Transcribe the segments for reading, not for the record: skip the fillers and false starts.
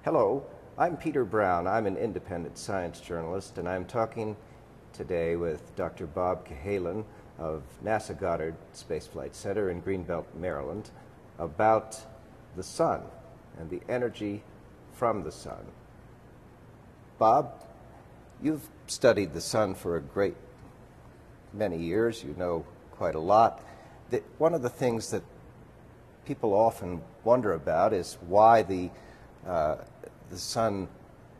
Hello, I'm Peter Brown. I'm an independent science journalist, and I'm talking today with Dr. Bob Cahalan of NASA Goddard Space Flight Center in Greenbelt, Maryland, about the sun and the energy from the sun. Bob, you've studied the sun for a great many years. You know quite a lot. One of the things that people often wonder about is why the sun,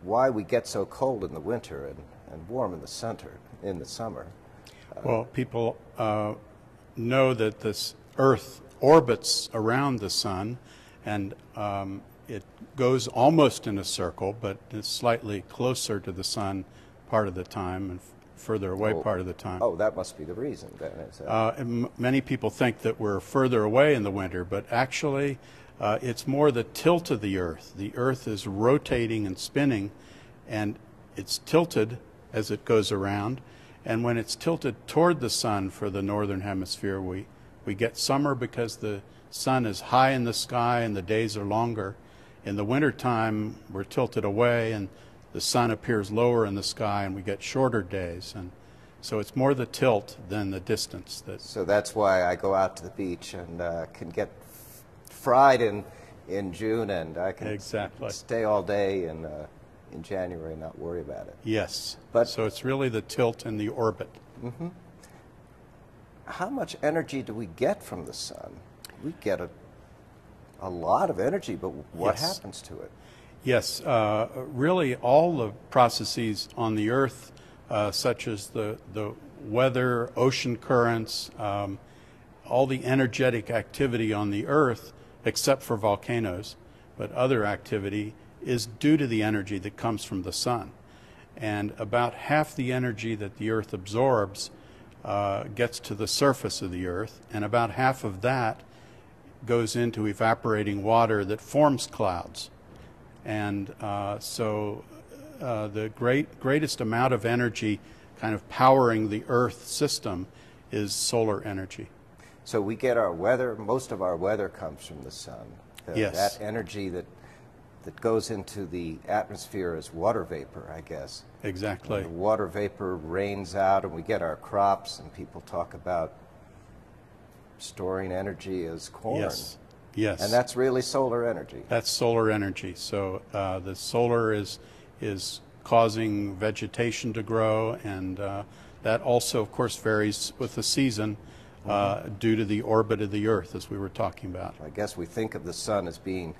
why we get so cold in the winter and warm in the summer. Well, people know that this Earth orbits around the sun, and it goes almost in a circle, but it's slightly closer to the sun part of the time and further away part of the time. Oh, that must be the reason then. Many people think that we're further away in the winter, but actually it's more the tilt of the Earth. The Earth is rotating and spinning, and it's tilted as it goes around. And when it's tilted toward the sun for the northern hemisphere, we get summer because the sun is high in the sky and the days are longer. In the wintertime, we're tilted away and the sun appears lower in the sky and we get shorter days. And so it's more the tilt than the distance. So that's why I go out to the beach and can get fried in June, and I can stay all day in January and not worry about it. Yes. But so it's really the tilt and the orbit. Mm-hmm. How much energy do we get from the sun? We get a lot of energy, but what happens to it? Yes, really all the processes on the Earth, such as the weather, ocean currents, all the energetic activity on the Earth, except for volcanoes, but other activity is due to the energy that comes from the sun. And about half the energy that the Earth absorbs gets to the surface of the Earth, and about half of that goes into evaporating water that forms clouds. And so the greatest amount of energy kind of powering the Earth system is solar energy. So we get our weather, most of our weather comes from the sun. Yes. That energy that goes into the atmosphere is water vapor, I guess. Exactly. And the water vapor rains out and we get our crops, and people talk about storing energy as corn. Yes. Yes. And that's really solar energy. That's solar energy. So the solar is causing vegetation to grow, and that also, of course, varies with the season due to the orbit of the Earth, as we were talking about. I guess we think of the sun as being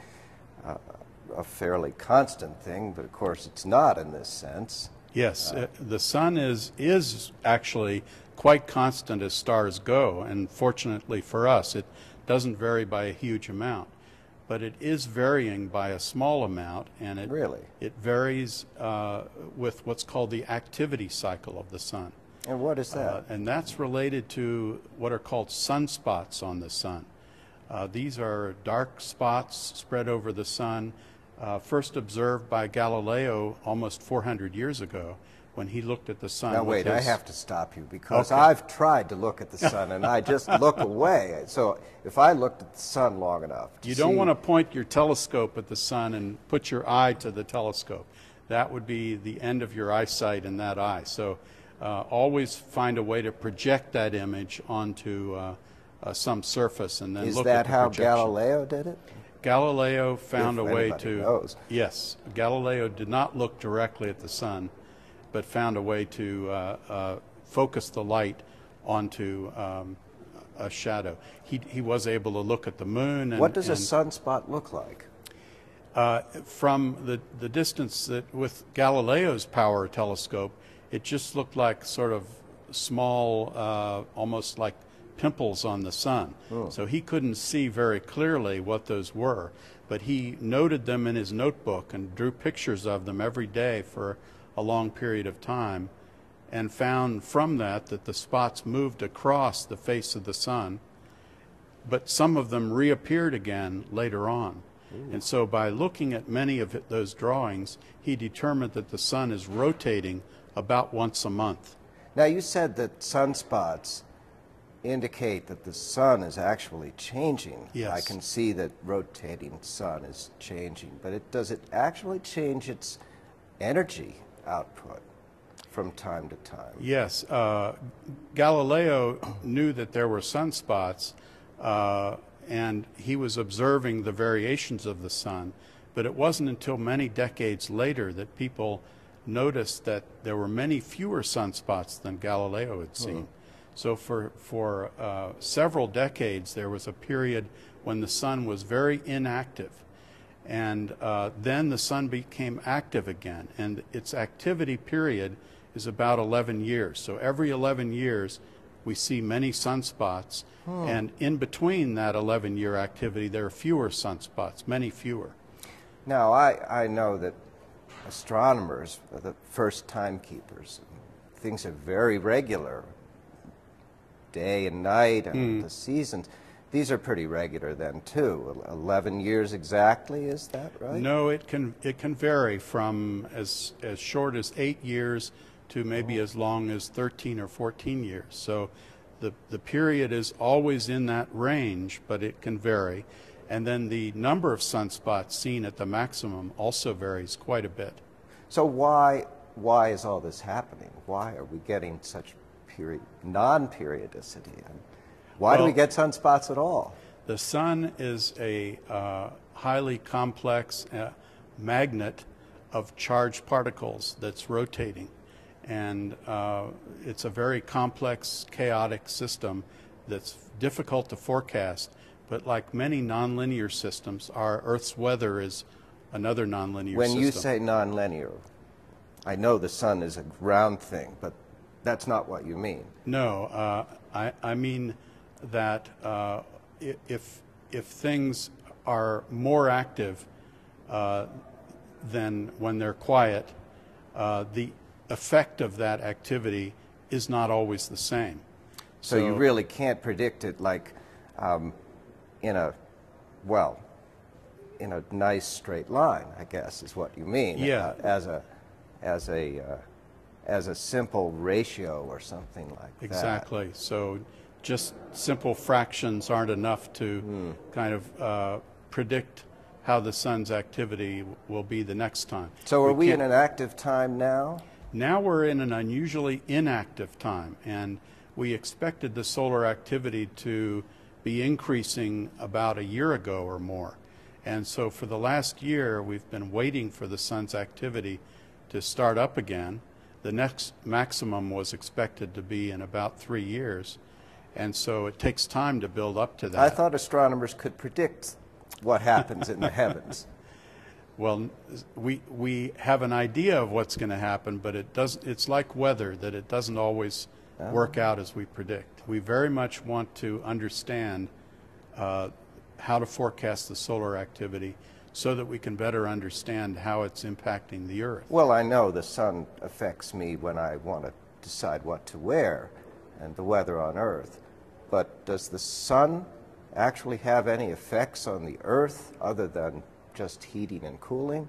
a fairly constant thing, but of course it's not in this sense. Yes, the sun is actually quite constant as stars go, and fortunately for us, it doesn't vary by a huge amount, but it is varying by a small amount, and it varies with what's called the activity cycle of the sun. And what is that? And that's related to what are called sunspots on the sun. These are dark spots spread over the sun, first observed by Galileo almost 400 years ago when he looked at the sun. Now wait, I have to stop you because I've tried to look at the sun and I just look away. So if I looked at the sun long enough you don't want to point your telescope at the sun and put your eye to the telescope. That would be the end of your eyesight in that eye. So always find a way to project that image onto some surface and then look at the projection. Is that how Galileo did it? Galileo found a way to... knows. Yes. Galileo did not look directly at the sun, but found a way to focus the light onto a shadow. He was able to look at the moon. And, what does a sunspot look like? From the distance that with Galileo's power telescope, it just looked like sort of small, almost like pimples on the sun. Oh. So he couldn't see very clearly what those were, but he noted them in his notebook and drew pictures of them every day for a long period of time, and found from that the spots moved across the face of the sun, but some of them reappeared again later on. Ooh. And so by looking at many of those drawings, he determined that the sun is rotating about once a month. Now you said that sunspots indicate that the sun is actually changing. Yes. I can see that rotating sun is changing, but does it actually change its energy output from time to time? Yes. Galileo knew that there were sunspots, and he was observing the variations of the sun, but it wasn't until many decades later that people noticed that there were many fewer sunspots than Galileo had seen. So for several decades, there was a period when the sun was very inactive. And then the sun became active again. And its activity period is about 11 years. So every 11 years, we see many sunspots. And in between that 11-year activity, there are fewer sunspots, many fewer. Now, I know that astronomers are the first timekeepers. Things are very regular. Day and night and the seasons. These are pretty regular then too. 11 years exactly, is that right? No, it can vary from as short as 8 years to maybe as long as 13 or 14 years. So the period is always in that range, but it can vary. And then the number of sunspots seen at the maximum also varies quite a bit. So why is all this happening? Why are we getting such non-periodicity? And why do we get sunspots at all? The sun is a highly complex magnet of charged particles that's rotating. And it's a very complex, chaotic system that's difficult to forecast. But like many nonlinear systems, our Earth's weather is another nonlinear system. When you say nonlinear, I know the sun is a round thing, but that's not what you mean. No, I mean that if things are more active than when they're quiet, the effect of that activity is not always the same. So you really can't predict it like in a nice straight line, I guess is what you mean. Yeah. As a simple ratio or something like that. Exactly. So just simple fractions aren't enough to kind of predict how the sun's activity will be the next time. So are we in an active time now? Now we're in an unusually inactive time, and we expected the solar activity to be increasing about a year ago or more. And so for the last year, we've been waiting for the sun's activity to start up again. The next maximum was expected to be in about 3 years, and so it takes time to build up to that. I thought astronomers could predict what happens in the heavens. Well, we have an idea of what's going to happen, but it's like weather, that it doesn't always work out as we predict. We very much want to understand how to forecast the solar activity so that we can better understand how it's impacting the Earth. Well, I know the sun affects me when I want to decide what to wear and the weather on Earth. But does the sun actually have any effects on the Earth other than just heating and cooling?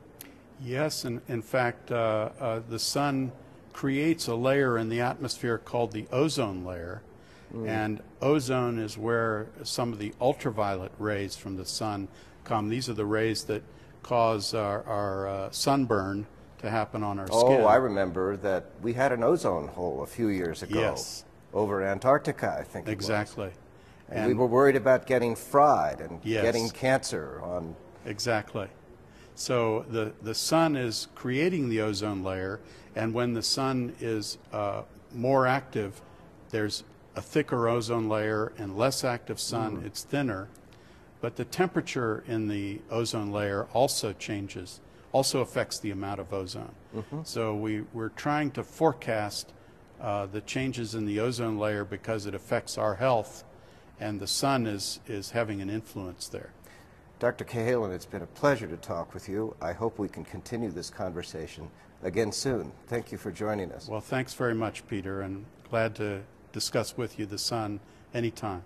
Yes, and in fact, the sun creates a layer in the atmosphere called the ozone layer. And ozone is where some of the ultraviolet rays from the sun come. These are the rays that cause our sunburn to happen on our skin. Oh, I remember that we had an ozone hole a few years ago. Yes. Over Antarctica, I think Exactly. it was. And we were worried about getting fried and Yes. getting cancer on... Exactly. So the sun is creating the ozone layer, and when the sun is more active, there's a thicker ozone layer, and less active sun, it's thinner. But the temperature in the ozone layer also changes, also affects the amount of ozone. So we're trying to forecast the changes in the ozone layer because it affects our health, and the sun is having an influence there. Dr. Cahalan, it's been a pleasure to talk with you. I hope we can continue this conversation again soon. Thank you for joining us. Well, thanks very much, Peter, and glad to discuss with you the sun anytime.